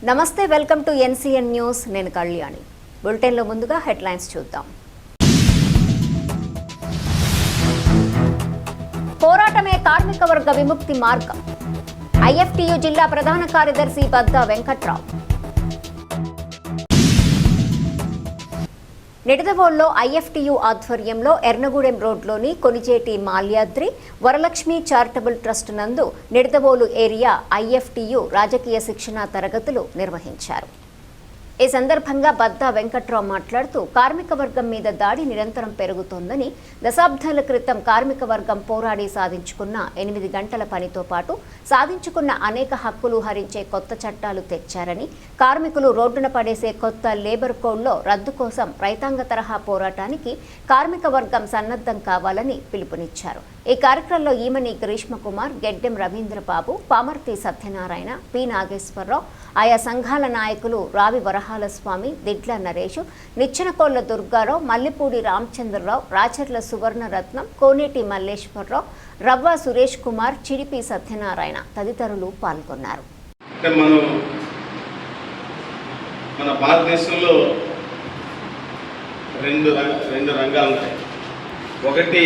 నమస్తే, welcome to NCN news. నేను కళ్యాణి. బులెటిన్లో ముందుగా హెడ్లైన్స్ చూద్దాం. పోరాటమే కార్మిక వర్గ విముక్తి మార్గం. ఐఎఫ్టీయూ జిల్లా ప్రధాన కార్యదర్శి బద్దా వెంకట్రావు. నిడదవోలులో ఐఎఫ్టీయూ ఆధ్వర్యంలో ఎర్నగూడెం రోడ్లోని కొనిజేటి మాల్యాద్రి వరలక్ష్మి చారిటబుల్ ట్రస్ట్ నందు నిడదవోలు ఏరియా ఐఎఫ్టీయూ రాజకీయ శిక్షణా తరగతులు నిర్వహించారు. ఈ సందర్భంగా బద్దా వెంకట్రావు మాట్లాడుతూ కార్మిక వర్గం మీద దాడి నిరంతరం పెరుగుతోందని, దశాబ్దాల క్రితం కార్మిక వర్గం పోరాడి సాధించుకున్న 8 గంటల పనితో పాటు సాధించుకున్న అనేక హక్కులు హరించే కొత్త చట్టాలు తెచ్చారని, కార్మికులు రోడ్డున పడేసే కొత్త లేబర్ కోడ్లో రద్దు కోసం రైతాంగ తరహా పోరాటానికి కార్మిక వర్గం సన్నద్ధం కావాలని పిలుపునిచ్చారు. ఈ కార్యక్రమంలో ఈమని గ్రీష్మకుమార్, గెడ్డెం రవీంద్రబాబు, పామర్తి సత్యనారాయణ, పి నాగేశ్వరరావు, ఆయా సంఘాల నాయకులు రావి వరహాల స్వామి, దిడ్ల నరేష్, నిచ్చెనకోళ్ల దుర్గారావు, మల్లిపూడి రామచంద్రరావు, రాచర్ల సువర్ణరత్నం, కోనేటి మల్లేశ్వరరావు, రవ్వ సురేష్ కుమార్, చిడిపి సత్యనారాయణ తదితరులు పాల్గొన్నారు. మన భారతదేశంలో రెండు రంగాలు ఉంటాయి. ఒకటి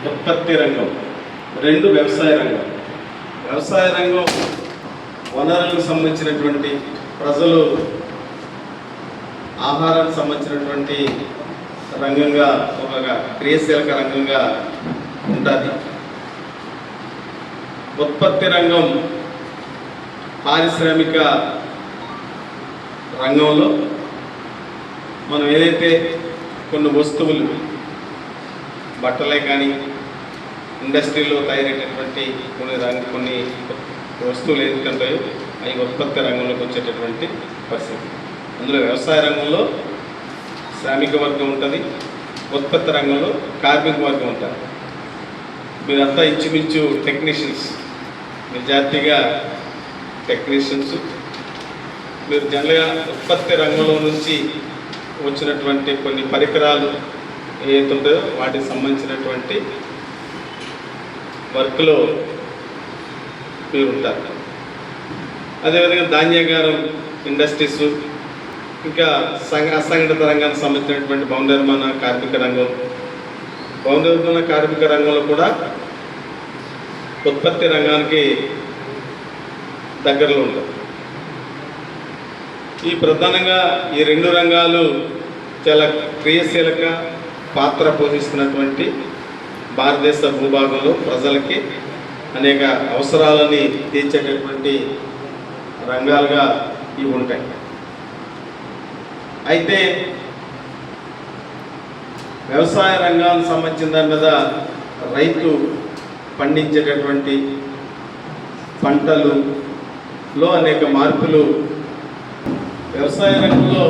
ఉత్పత్తి రంగం, 2 వ్యవసాయ రంగం. వ్యవసాయ రంగం వనరులకు సంబంధించినటువంటి, ప్రజలు ఆహారానికి సంబంధించినటువంటి రంగంగా, ఒక క్రియాశీలక రంగంగా ఉంటుంది. ఉత్పత్తి రంగం పారిశ్రామిక రంగంలో మనం ఏదైతే కొన్ని వస్తువులు, బట్టలే కానీ ఇండస్ట్రీలో తయారైనటువంటి కొన్ని వస్తువులు ఏదైతే ఉంటాయో అవి ఉత్పత్తి రంగంలోకి వచ్చేటటువంటి పరిస్థితి. అందులో వ్యవసాయ రంగంలో శ్రామిక వర్గం ఉంటుంది, ఉత్పత్తి రంగంలో కార్మిక వర్గం ఉంటుంది. మీరంతా ఇంచుమించు టెక్నీషియన్స్, మెజార్టీగా టెక్నీషియన్స్. మీరు జనరల్గా ఉత్పత్తి రంగంలో నుంచి వచ్చినటువంటి కొన్ని పరికరాలు ఏదైతే ఉంటాయో వాటికి సంబంధించినటువంటి వర్క్లో మీరు ఉంటారు. అదేవిధంగా ధాన్యాగారం ఇండస్ట్రీస్, ఇంకా అసంఘటిత రంగానికి సంబంధించినటువంటి భవన నిర్మాణ కార్మిక రంగం. భవన నిర్మాణ కార్మిక రంగంలో కూడా ఉత్పత్తి రంగానికి దగ్గరలో ఉంటుంది. ఈ ప్రధానంగా ఈ 2 రంగాలు చాలా క్రియాశీలక పాత్ర పోషిస్తున్నటువంటి భారతదేశ భూభాగంలో ప్రజలకి అనేక అవసరాలని తీర్చేటటువంటి రంగాలుగా ఇవి ఉంటాయి. అయితే వ్యవసాయ రంగానికి సంబంధించిన దాని మీద రైతు పండించేటటువంటి పంటలలో అనేక మార్పులు. వ్యవసాయ రంగంలో